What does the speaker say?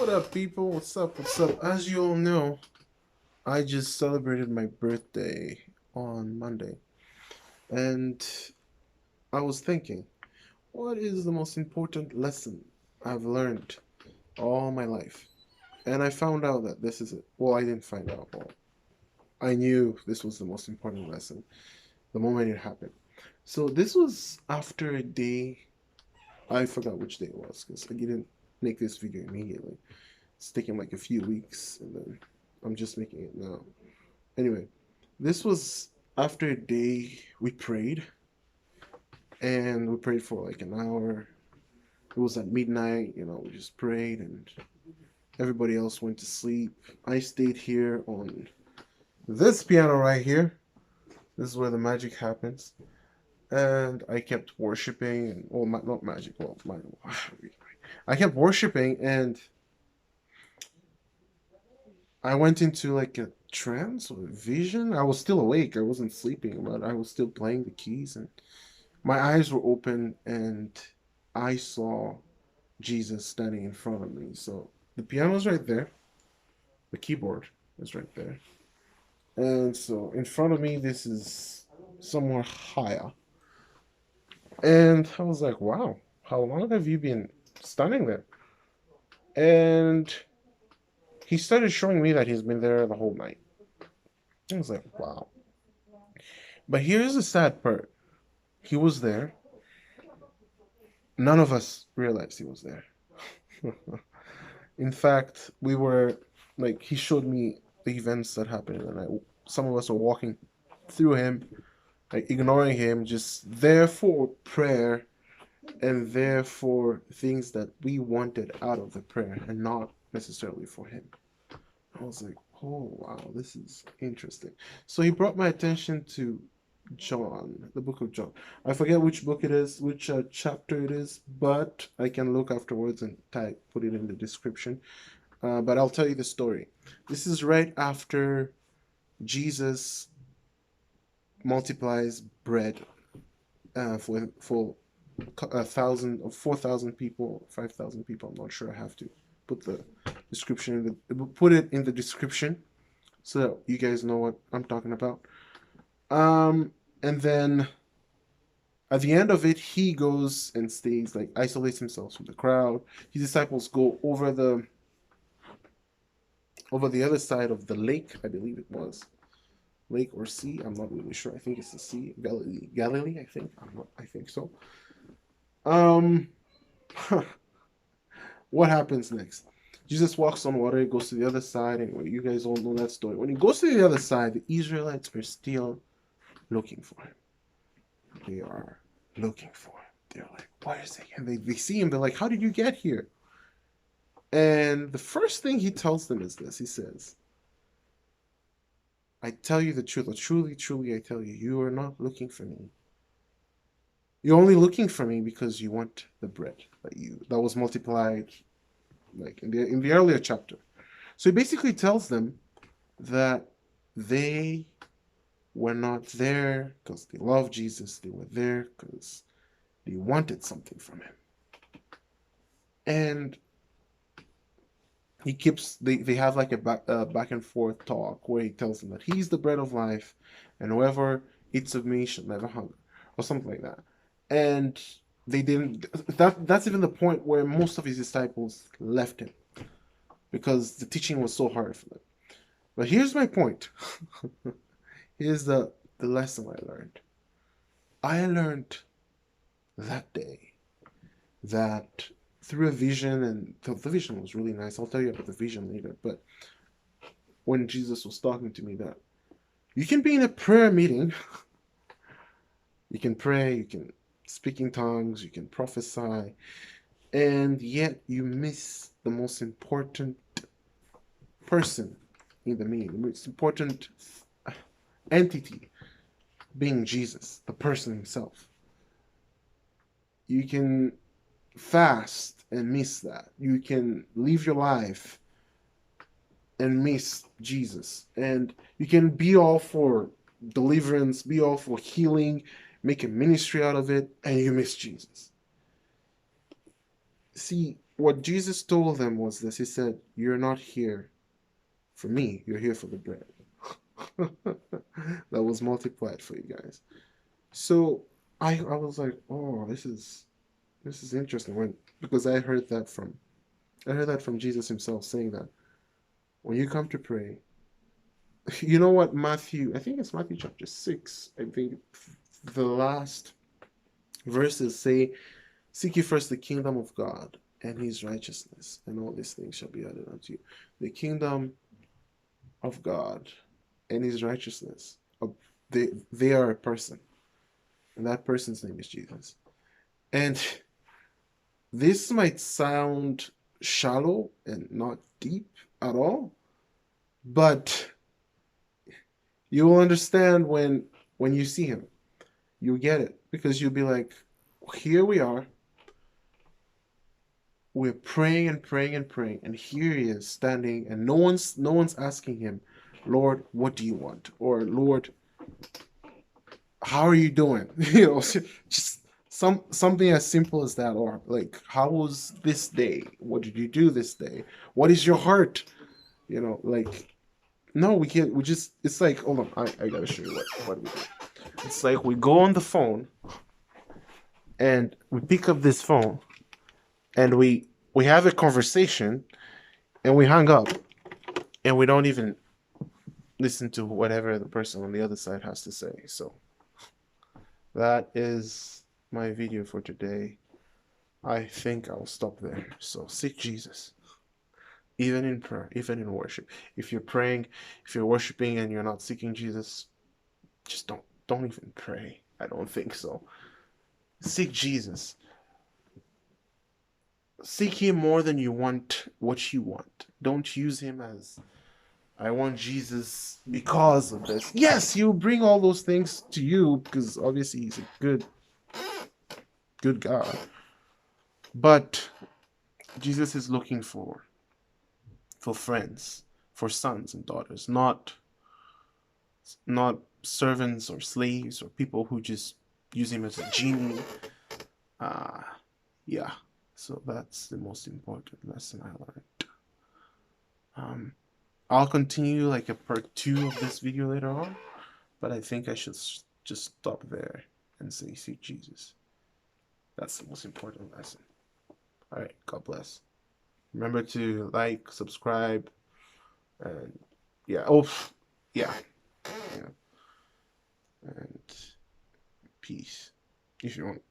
What up, people? What's up? What's up? As you all know, I just celebrated my birthday on Monday, and I was thinking, what is the most important lesson I've learned all my life? And I found out that this is it. Well, I didn't find out. Well, I knew this was the most important lesson the moment it happened. So this was after a day. I forgot which day it was because I didn't make this video immediately. It's taking like a few weeks, and then I'm just making it now. Anyway, this was after a day we prayed, and we prayed for like an hour. It was at midnight, we just prayed, and everybody else went to sleep. I stayed here on this piano right here. This is where the magic happens. And I kept worshiping, and well, not magic, well, I kept worshiping, and I went into like a trance or a vision. I was still awake. I wasn't sleeping, but I was still playing the keys, and my eyes were open, and I saw Jesus standing in front of me. So the piano's right there, the keyboard is right there, and so in front of me, this is somewhere higher. And I was like, wow, how long have you been standing there? And he started showing me that he's been there the whole night. I was like, wow. But here's the sad part. He was there. None of us realized he was there. In fact, we were like, he showed me the events that happened, and some of us were walking through him, like ignoring him, just there for prayer and there for things that we wanted out of the prayer and not necessarily for him. I was like, oh wow, this is interesting. So he brought my attention to John, the book of John. I forget which book it is, which chapter it is, but I can look afterwards and put it in the description. But I'll tell you the story. This is right after Jesus multiplies bread for 4,000 people, 5,000 people. I'm not sure. I have to put the description put it in the description so that you guys know what I'm talking about. And then at the end of it, he goes and stays, like isolates himself from the crowd. His disciples go over the other side of the lake, I believe it was. Lake or sea, I'm not really sure. I think it's the sea. Galilee, I think. I think so. Um what happens next? Jesus walks on water, he goes to the other side. Anyway, you guys all know that story. When he goes to the other side, the Israelites are still looking for him. They are looking for him. They're like, what is he? And they see him, they're like, how did you get here? And the first thing he tells them is this. He says, I tell you the truth, or truly, truly I tell you, you are not looking for me. You're only looking for me because you want the bread that was multiplied like in the earlier chapter. So he basically tells them that they were not there because they love Jesus. They were there because they wanted something from him. And they have like a back and forth talk where he tells them that he's the bread of life, and whoever eats of me shall never hunger, or something like that. And they didn't. That's even the point where most of his disciples left him because the teaching was so hard for them. But here's my point. Here's the lesson I learned. I learned that day that through a vision, and the vision was really nice. I'll tell you about the vision later. But when Jesus was talking to me, that you can be in a prayer meeting, you can pray, you can speak in tongues, you can prophesy, and yet you miss the most important person in the meeting, the most important entity being Jesus, the person himself. You can fast and miss that. You can live your life and miss Jesus. And you can be all for deliverance, be all for healing, make a ministry out of it, and you miss Jesus. See, what Jesus told them was this. He said, "You're not here for me. You're here for the bread." That was multiplied for you guys. So I was like, oh, this is interesting when because I heard that from Jesus himself saying that when you come to pray, you know what Matthew, I think it's Matthew chapter 6. I think the last verses say, "Seek ye first the kingdom of God and his righteousness, and all these things shall be added unto you." The kingdom of God and his righteousness. They are a person, and that person's name is Jesus. And this might sound shallow and not deep at all, but you will understand when you see him. You get it because you'll be like, here we are. We're praying and praying and praying, and here he is standing, and no one's asking him, "Lord, what do you want?" or "Lord, how are you doing?" Just something as simple as that, or like, "How was this day? What did you do this day? What is your heart?" Like, no, we can't. We just, it's like, hold on, I gotta show you what we do. It's like we go on the phone and we pick up this phone and we have a conversation and we hang up and we don't even listen to whatever the person on the other side has to say. So that is my video for today. I think I'll stop there. So seek Jesus, even in prayer, even in worship. If you're praying, if you're worshiping and you're not seeking Jesus, just don't even pray. I don't think so. Seek Jesus. Seek him more than you want what you want. Don't use him as, "I want Jesus because of this." Yes, he'll bring all those things to you because obviously he's a good God. But Jesus is looking for friends, for sons and daughters, not servants or slaves or people who just use him as a genie. Yeah. So that's the most important lesson I learned. I'll continue like a part 2 of this video later on, but I think I should just stop there and say seek Jesus. That's the most important lesson. All right, God bless. Remember to like, subscribe, and yeah. Oh, yeah. And peace if you want.